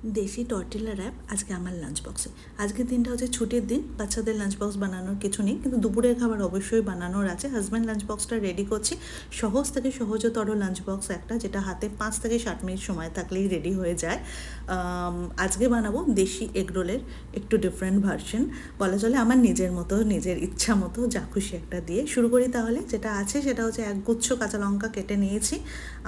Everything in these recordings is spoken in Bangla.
দেশি টর্টিলা র্যাপ আজকে আমার লাঞ্চ বক্সে। আজকের দিনটা হচ্ছে ছুটির দিন, বাচ্চাদের লাঞ্চ বক্স বানানোর কিছু নেই, কিন্তু দুপুরের খাবার অবশ্যই বানানোর আছে। হাজব্যান্ড লাঞ্চ বক্সটা রেডি করছি। সহজ থেকে সহজতর লাঞ্চ বক্স একটা, যেটা হাতে 5 থেকে 7 মিনিট সময় থাকলেই রেডি হয়ে যায়। আজকে বানাবো দেশি এগরোলের একটু ডিফারেন্ট ভার্সন, বলা চলে আমার নিজের মতো, নিজের ইচ্ছা মতো যা খুশি একটা দিয়ে শুরু করি। তাহলে যেটা আছে সেটা হচ্ছে একগুচ্ছ কাঁচা লঙ্কা কেটে নিয়েছি,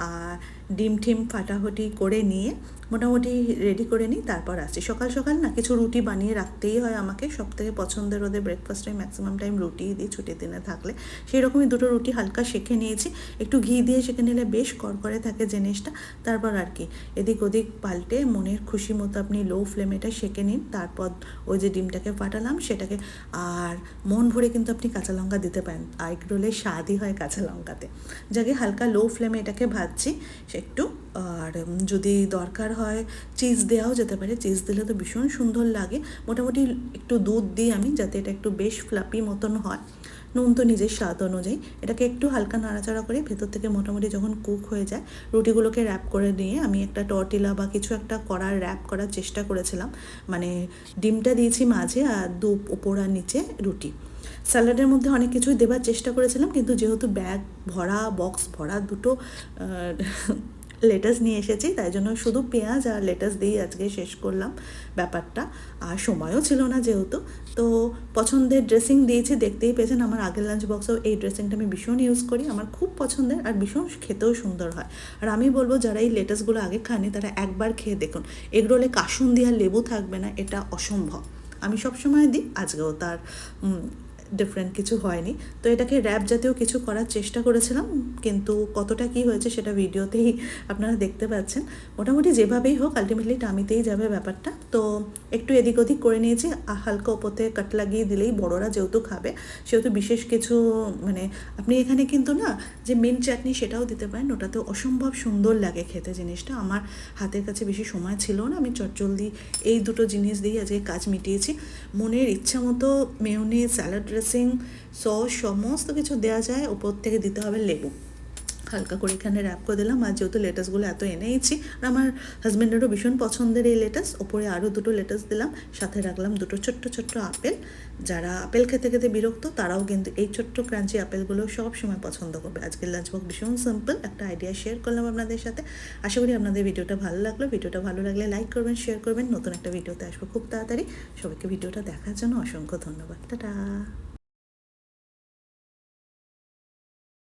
আর ডিম ঠিম ফাটাফাটি করে নিয়ে মোটামুটি রেডি করে নিই। তারপর আসছি সকাল সকাল না কিছু রুটি বানিয়ে রাখতেই হয় আমাকে। সব থেকে পছন্দের ওদের ব্রেকফাস্টে ম্যাক্সিমাম টাইম রুটিই দিই ছুটির দিনে থাকলে। সেই রকমই দুটো রুটি হালকা সেঁকে নিয়েছি, একটু ঘি দিয়ে সেঁকে নিলে বেশ করকরে থাকে জিনিসটা। তারপর আর কি এদিক ওদিক পাল্টে মনের খুশি মতো আপনি লো ফ্লেমে এটা সেঁকে নিন। তারপর ওই যে ডিমটাকে ফাটালাম সেটাকে, আর মন ভরে কিন্তু আপনি কাঁচা লঙ্কা দিতে পারেন, এগ রোলের স্বাদই হয় কাঁচা লঙ্কাতে। যাকে হালকা লো ফ্লেমে এটাকে ভাজছি সে একটু। আর যদি দরকার হয় চিজ দেওয়াও যেতে পারে, চিজ দিলে তো ভীষণ সুন্দর লাগে। মোটামুটি একটু দুধ দিই আমি, যাতে এটা একটু বেশ ফ্লাপি মতন হয়। নুন তো নিজের স্বাদ অনুযায়ী। এটাকে একটু হালকা নাড়াচাড়া করে ভেতর থেকে মোটামুটি যখন কুক হয়ে যায়, রুটিগুলোকে র্যাপ করে নিয়ে আমি একটা টর্টিলা বা কিছু একটা করার র্যাপ করার চেষ্টা করেছিলাম। মানে ডিমটা দিয়েছি মাঝে, আর ওপর আর নিচে রুটি। স্যালাডের মধ্যে অনেক কিছুই দেবার চেষ্টা করেছিলাম, কিন্তু যেহেতু ব্যাগ ভরা, বক্স ভরা দুটো লেটাস নিয়ে এসেছি, তাই জন্য শুধু পেঁয়াজ আর লেটাস দিয়েই আজকে শেষ করলাম ব্যাপারটা। আর সময়ও ছিল না যেহেতু, তো পছন্দের ড্রেসিং দিয়েছি। দেখতেই পেয়েছেন আমার আগের লাঞ্চ বক্সেও এই ড্রেসিংটা আমি ভীষণ ইউজ করি, আমার খুব পছন্দের, আর ভীষণ খেতেও সুন্দর হয়। আর আমি বলবো যারা এই লেটাসগুলো আগে খাননি তারা একবার খেয়ে দেখুন। এগরোলে কাসুন্দি আর লেবু থাকবে না, এটা অসম্ভব। আমি সবসময় দিই, আজকেও তার ডিফারেন্ট কিছু হয়নি। তো এটাকে র্যাপ জাতীয় কিছু করার চেষ্টা করেছিলাম, কিন্তু কতটা কি হয়েছে সেটা ভিডিওতেই আপনারা দেখতে পাচ্ছেন। মোটামুটি যেভাবেই হোক আলটিমেটলি টামিতেই যাবে ব্যাপারটা। তো একটু এদিক ওদিক করে নিয়েছি, হালকা ওপর থেকে কাট লাগিয়ে দিলেই বড়রা যেহেতু খাবে, সেহেতু বিশেষ কিছু মানে আপনি এখানে কিন্তু না যে মিন্ট চাটনি সেটাও দিতে পারেন, ওটাতে অসম্ভব সুন্দর লাগে খেতে জিনিসটা। আমার হাতের কাছে বেশি সময় ছিল না, আমি চটজলদি এই দুটো জিনিস দিয়েই আজকে কাজ মিটিয়েছি। মনের ইচ্ছা মতো মেয়োনিজ, স্যালাড ড্রেসিং, সস সমস্ত কিছু দেওয়া যায়। ওপর থেকে দিতে হবে লেবু, হালকা করে এখানে র্যাপ করে দিলাম। আর যেহেতু লেটাসগুলো এত এনেইছি, আর আমার হাজব্যান্ডেরও ভীষণ পছন্দের এই লেটাস, ওপরে আরও দুটো লেটাস দিলাম, সাথে রাখলাম দুটো ছোট্ট ছোট্ট আপেল। যারা আপেল খেতে খেতে বিরক্ত তারাও কিন্তু এই ছোট্ট ক্রাঞ্চি আপেলগুলো সব সময় পছন্দ করবে। আজকের লাঞ্চ বক্স ভীষণ সিম্পল একটা আইডিয়া শেয়ার করলাম আপনাদের সাথে। আশা করি আপনাদের ভিডিওটা ভালো লাগলো। ভিডিওটা ভালো লাগলে লাইক করবেন, শেয়ার করবেন। নতুন একটা ভিডিওতে আসবো খুব তাড়াতাড়ি। সবাইকে ভিডিওটা দেখার জন্য অসংখ্য ধন্যবাদ। টাটা।